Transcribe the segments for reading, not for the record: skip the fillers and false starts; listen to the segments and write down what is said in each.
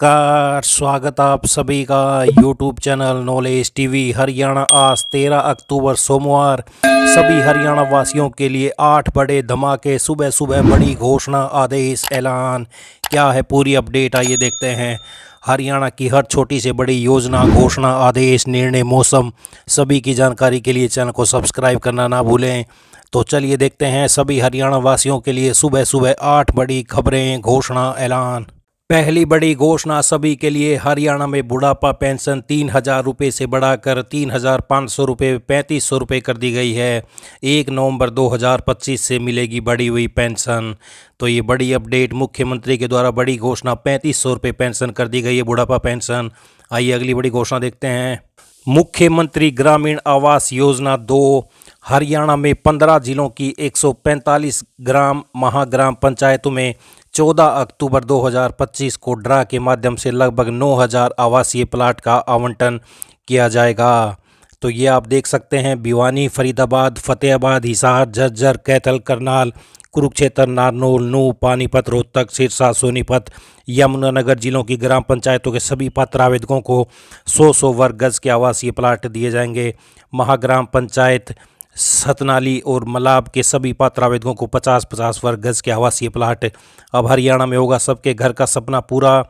नमस्कार, स्वागत आप सभी का YouTube channel knowledge TV Haryana. आज 13 अक्टूबर सोमवार सभी हरियाणा वासियों के लिए 8 बड़े धमाके। सुबह सुबह बड़ी घोषणा, आदेश, ऐलान। क्या है पूरी अपडेट, आइए देखते हैं। हरियाणा की हर छोटी से बड़ी योजना, घोषणा, आदेश, निर्णय, मौसम, सभी की जानकारी के लिए चैनल को सब्सक्राइब करना ना भूलें। तो चलिए देखते हैं सभी हरियाणा वासियों के लिए सुबह सुबह 8 बड़ी खबरें, घोषणा, ऐलान। पहली बड़ी घोषणा सभी के लिए, हरियाणा में बुढ़ापा पेंशन 3,000 रुपये से बढ़ाकर 3,500 रुपये 3,500 रुपये कर दी गई है। 1 नवंबर 2025 से मिलेगी बढ़ी हुई पेंशन। तो ये बड़ी अपडेट, मुख्यमंत्री के द्वारा बड़ी घोषणा, 3,500 रुपये पेंशन कर दी गई है, बुढ़ापा पेंशन। आइए अगली बड़ी घोषणा देखते हैं। मुख्यमंत्री ग्रामीण आवास योजना 2, हरियाणा में 15 जिलों की 145 ग्राम महाग्राम पंचायतों में 14 अक्टूबर 2025 को ड्रा के माध्यम से लगभग 9,000 आवासीय प्लाट का आवंटन किया जाएगा। तो ये आप देख सकते हैं, भिवानी, फरीदाबाद, फतेहाबाद, हिसार, झज्जर, कैथल, करनाल, कुरुक्षेत्र, नारनौल, नूंह, पानीपत, रोहतक, सिरसा, सोनीपत, यमुनानगर जिलों की ग्राम पंचायतों के सभी पात्र आवेदकों को 100-100 वर्ग गज के आवासीय प्लाट दिए जाएंगे। महाग्राम पंचायत सतनाली और मलाब के सभी पात्र आवेदकों को 50-50 वर्ग गज के आवासीय प्लाट। अब हरियाणा में होगा सबके घर का सपना पूरा।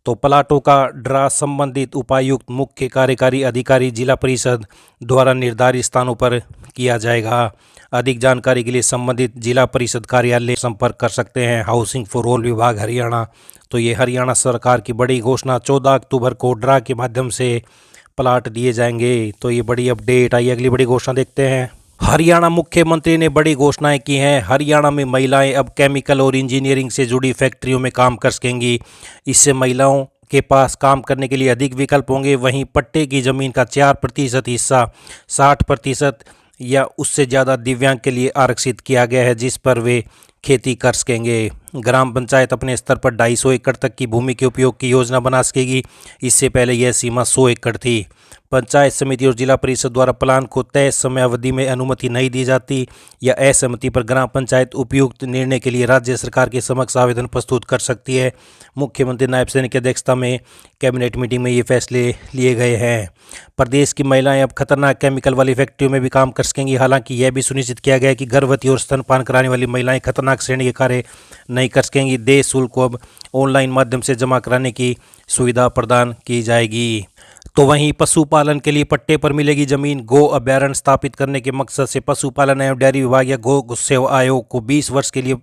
तो प्लाटों का ड्रा संबंधित उपायुक्त, मुख्य कार्यकारी अधिकारी, जिला परिषद द्वारा निर्धारित स्थानों पर किया जाएगा। अधिक जानकारी के लिए संबंधित जिला परिषद कार्यालय संपर्क कर सकते हैं। हाउसिंग फॉर ऑल विभाग हरियाणा। तो ये हरियाणा सरकार की बड़ी घोषणा, 14 अक्टूबर को ड्रा के माध्यम से प्लाट दिए जाएंगे। तो ये बड़ी अपडेट। आइए अगली बड़ी घोषणा देखते हैं। हरियाणा मुख्यमंत्री ने बड़ी घोषणाएं की हैं। हरियाणा में महिलाएं अब केमिकल और इंजीनियरिंग से जुड़ी फैक्ट्रियों में काम कर सकेंगी। इससे महिलाओं के पास काम करने के लिए अधिक विकल्प होंगे। वहीं पट्टे की जमीन का 4% हिस्सा 60% या उससे ज़्यादा दिव्यांग के लिए आरक्षित किया गया है, जिस पर वे खेती कर सकेंगे। ग्राम पंचायत अपने स्तर पर 250 एकड़ तक की भूमि के उपयोग की योजना बना सकेगी। इससे पहले यह सीमा 100 एकड़ थी। पंचायत समिति और जिला परिषद द्वारा प्लान को तय समय अवधि में अनुमति नहीं दी जाती या असहमति पर ग्राम पंचायत उपयुक्त निर्णय के लिए राज्य सरकार के समक्ष आवेदन प्रस्तुत कर सकती है। मुख्यमंत्री नायब सैनिक की अध्यक्षता में कैबिनेट मीटिंग में ये फैसले लिए गए हैं। प्रदेश की महिलाएं अब खतरनाक केमिकल वाली फैक्ट्रियों में भी काम कर सकेंगी। हालांकि यह भी सुनिश्चित किया गया है कि गर्भवती और स्तनपान कराने वाली महिलाएं खतरनाक श्रेणी के कार्य नहीं कर सकेंगी। देय शुल्क को अब ऑनलाइन माध्यम से जमा कराने की सुविधा प्रदान की जाएगी। तो वहीं पशुपालन के लिए पट्टे पर मिलेगी जमीन। गो अभ्यारण्य स्थापित करने के मकसद से पशुपालन एवं डेयरी विभाग या गौ सेवा आयोग को 20 वर्ष के लिए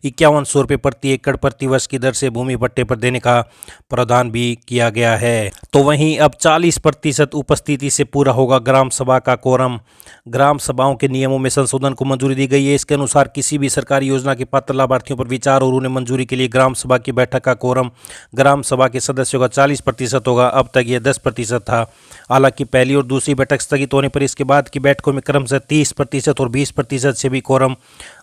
5100 रुपये प्रति एकड़ प्रति वर्ष की दर से भूमि पट्टे पर देने का प्रावधान भी किया गया है। तो वहीं अब 40% उपस्थिति से पूरा होगा ग्राम सभा का कोरम। ग्राम सभाओं के नियमों में संशोधन को मंजूरी दी गई है। इसके अनुसार किसी भी सरकारी योजना के पात्र लाभार्थियों पर विचार और उन्हें मंजूरी के लिए ग्राम सभा की बैठक का कोरम ग्राम सभा के सदस्यों का 40% होगा। अब तक यह 10% था। हालांकि पहली और दूसरी बैठक स्थगित होने पर इसके बाद की बैठकों में क्रमशः 30% और 20% से भी कोरम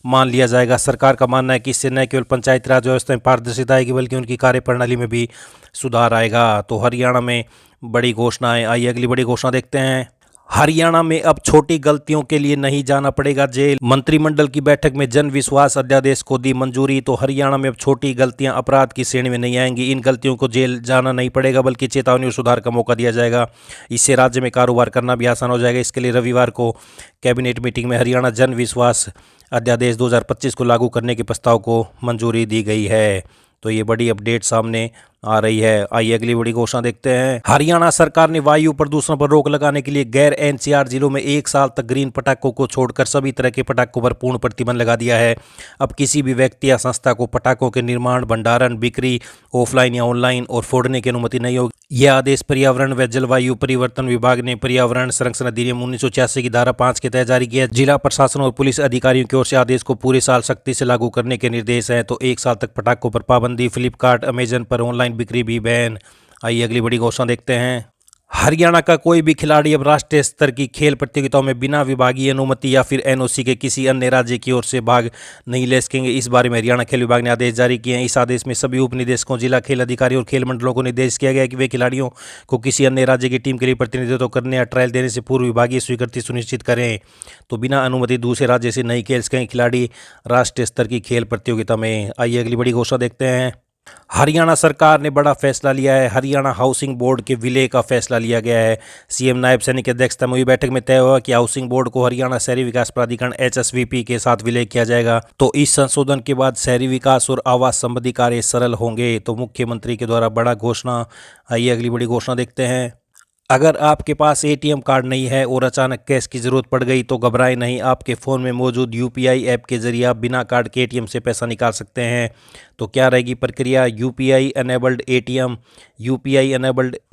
मान लिया जाएगा। सरकार का मानना है कि इससे न केवल पंचायत राज व्यवस्था में पारदर्शिता आएगी बल्कि उनकी कार्यप्रणाली में भी सुधार आएगा। तो हरियाणा में बड़ी घोषणाएं। आइए अगली बड़ी घोषणा देखते हैं। हरियाणा में अब छोटी गलतियों के लिए नहीं जाना पड़ेगा जेल। मंत्रिमंडल की बैठक में जन विश्वास अध्यादेश को दी मंजूरी। तो हरियाणा में अब छोटी गलतियां अपराध की श्रेणी में नहीं आएंगी। इन गलतियों को जेल जाना नहीं पड़ेगा बल्कि चेतावनी और सुधार का मौका दिया जाएगा। इससे राज्य में कारोबार करना भी आसान हो जाएगा। इसके लिए रविवार को कैबिनेट मीटिंग में हरियाणा जन विश्वास अध्यादेश 2025 को लागू करने के प्रस्ताव को मंजूरी दी गई है। तो ये बड़ी अपडेट सामने आ रही है। आइए अगली बड़ी घोषणा देखते हैं। हरियाणा सरकार ने वायु प्रदूषण पर रोक लगाने के लिए गैर एनसीआर जिलों में 1 साल तक ग्रीन पटाखों को छोड़कर सभी तरह के पटाखों पर पूर्ण प्रतिबंध लगा दिया है। अब किसी भी व्यक्ति या संस्था को पटाखों के निर्माण, भंडारण, बिक्री ऑफलाइन या ऑनलाइन और फोड़ने की अनुमति नहीं होगी। यह आदेश पर्यावरण व जलवायु परिवर्तन विभाग ने पर्यावरण संरक्षण अधिनियम 1986 की धारा 5 के तहत जारी किया। जिला प्रशासन और पुलिस अधिकारियों की ओर से आदेश को पूरे साल सख्ती से लागू करने के निर्देश हैं। तो 1 साल तक पटाखों पर पाबंदी। फ्लिपकार्ट, अमेजन पर ऑनलाइन बिक्री भी बैन। आइए अगली बड़ी घोषणा देखते हैं। हरियाणा का कोई भी खिलाड़ी अब राष्ट्रीय स्तर की खेल प्रतियोगिताओं में बिना विभागीय अनुमति या फिर एनओसी के किसी अन्य राज्य की ओर से भाग नहीं ले सकेंगे। इस बारे में हरियाणा खेल विभाग ने आदेश जारी किए हैं। इस आदेश में सभी उप निदेशकों, जिला खेल अधिकारी और खेल मंडलों को निर्देश किया गया है कि वे खिलाड़ियों को किसी अन्य राज्य की टीम के लिए प्रतिनिधित्व करने या ट्रायल देने से पूर्व विभागीय स्वीकृति सुनिश्चित करें। तो बिना अनुमति दूसरे राज्य से नहीं खेल सकेंगे खिलाड़ी राष्ट्रीय स्तर की खेल प्रतियोगिता में। आइए अगली बड़ी घोषणा देखते हैं। हरियाणा सरकार ने बड़ा फैसला लिया है। हरियाणा हाउसिंग बोर्ड के विलय का फैसला लिया गया है। सीएम नायब सैनी की अध्यक्षता में हुई बैठक में तय हुआ कि हाउसिंग बोर्ड को हरियाणा शहरी विकास प्राधिकरण HSVP के साथ विलय किया जाएगा। तो इस संशोधन के बाद शहरी विकास और आवास संबंधी कार्य सरल होंगे। तो मुख्यमंत्री के द्वारा बड़ा घोषणा। आइए अगली बड़ी घोषणा देखते हैं। अगर आपके पास ATM कार्ड नहीं है और अचानक कैश की ज़रूरत पड़ गई तो घबराएं नहीं। आपके फ़ोन में मौजूद UPI ऐप के ज़रिए आप बिना कार्ड के ATM से पैसा निकाल सकते हैं। तो क्या रहेगी प्रक्रिया? UPI अनेबल्ड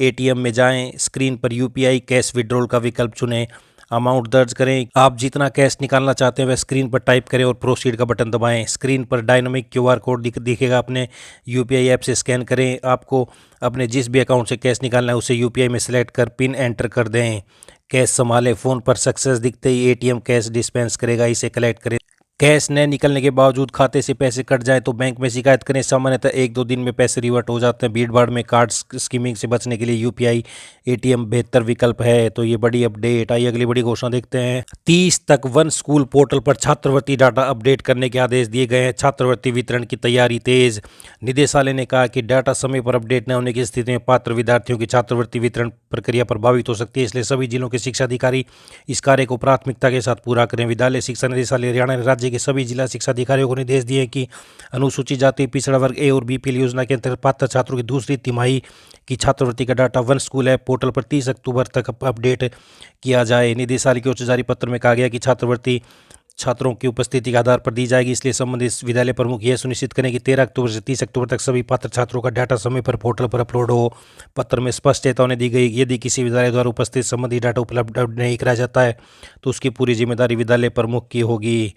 ATM में जाएं, स्क्रीन पर UPI कैश विड्रॉल का विकल्प चुनें, अमाउंट दर्ज करें। आप जितना कैश निकालना चाहते हैं वह स्क्रीन पर टाइप करें और प्रोसीड का बटन दबाएं। स्क्रीन पर डायनामिक QR कोड दिखेगा, अपने UPI ऐप से स्कैन करें। आपको अपने जिस भी अकाउंट से कैश निकालना है उसे UPI में सेलेक्ट कर पिन एंटर कर दें। कैश संभालें। फ़ोन पर सक्सेस दिखते ही ATM कैश डिस्पेंस करेगा, इसे कलेक्ट करें। कैश न निकलने के बावजूद खाते से पैसे कट जाए तो बैंक में शिकायत करें। सामान्यतः 1-2 दिन में पैसे रिवर्ट हो जाते हैं। भीड़ भाड़ में कार्ड स्कीमिंग से बचने के लिए UPI ATM बेहतर विकल्प है। तो ये बड़ी अपडेट। आइए अगली बड़ी घोषणा देखते हैं। 30 तक वन स्कूल पोर्टल पर छात्रवृत्ति डाटा अपडेट करने के आदेश दिए गए हैं। छात्रवृत्ति वितरण की तैयारी तेज। निदेशालय ने कहा कि डाटा समय पर अपडेट न होने की स्थिति में पात्र विद्यार्थियों की छात्रवृत्ति वितरण प्रक्रिया प्रभावित हो सकती है, इसलिए सभी जिलों के शिक्षा अधिकारी इस कार्य को प्राथमिकता के साथ पूरा करें। विद्यालय शिक्षा निदेशालय हरियाणा ने राज्य के सभी जिला शिक्षा अधिकारियों को निर्देश दिए कि अनुसूचित जाति, पिछड़ा वर्ग A और BPL योजना के अंतर्गत पात्र छात्रों की दूसरी तिमाही की छात्रवृत्ति का data one school app portal पर 30 अक्टूबर तक अपडेट किया जाए। निदेशालय की ओर से जारी पत्र में कहा गया कि छात्रवृत्ति छात्रों की उपस्थिति के आधार पर दी जाएगी, इसलिए संबंधित विद्यालय प्रमुख यह सुनिश्चित करें कि 13 अक्टूबर से 30 अक्टूबर तक सभी पात्र छात्रों का डाटा समय पर पोर्टल पर अपलोड हो। पत्र में स्पष्ट चेतावनी दी गई, यदि किसी विद्यालय द्वारा उपस्थित संबंधित डाटा उपलब्ध नहीं कराया जाता है तो उसकी पूरी जिम्मेदारी विद्यालय प्रमुख की होगी।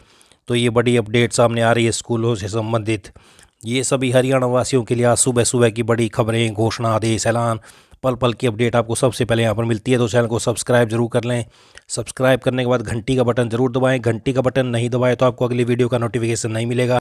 तो ये बड़ी अपडेट सामने आ रही है स्कूलों से संबंधित। ये सभी हरियाणा वासियों के लिए आज सुबह सुबह की बड़ी खबरें, घोषणा, आदेश, ऐलान, पल पल की अपडेट आपको सबसे पहले यहाँ पर मिलती है। तो चैनल को सब्सक्राइब जरूर कर लें। सब्सक्राइब करने के बाद घंटी का बटन जरूर दबाएं। घंटी का बटन नहीं दबाएं तो आपको अगली वीडियो का नोटिफिकेशन नहीं मिलेगा।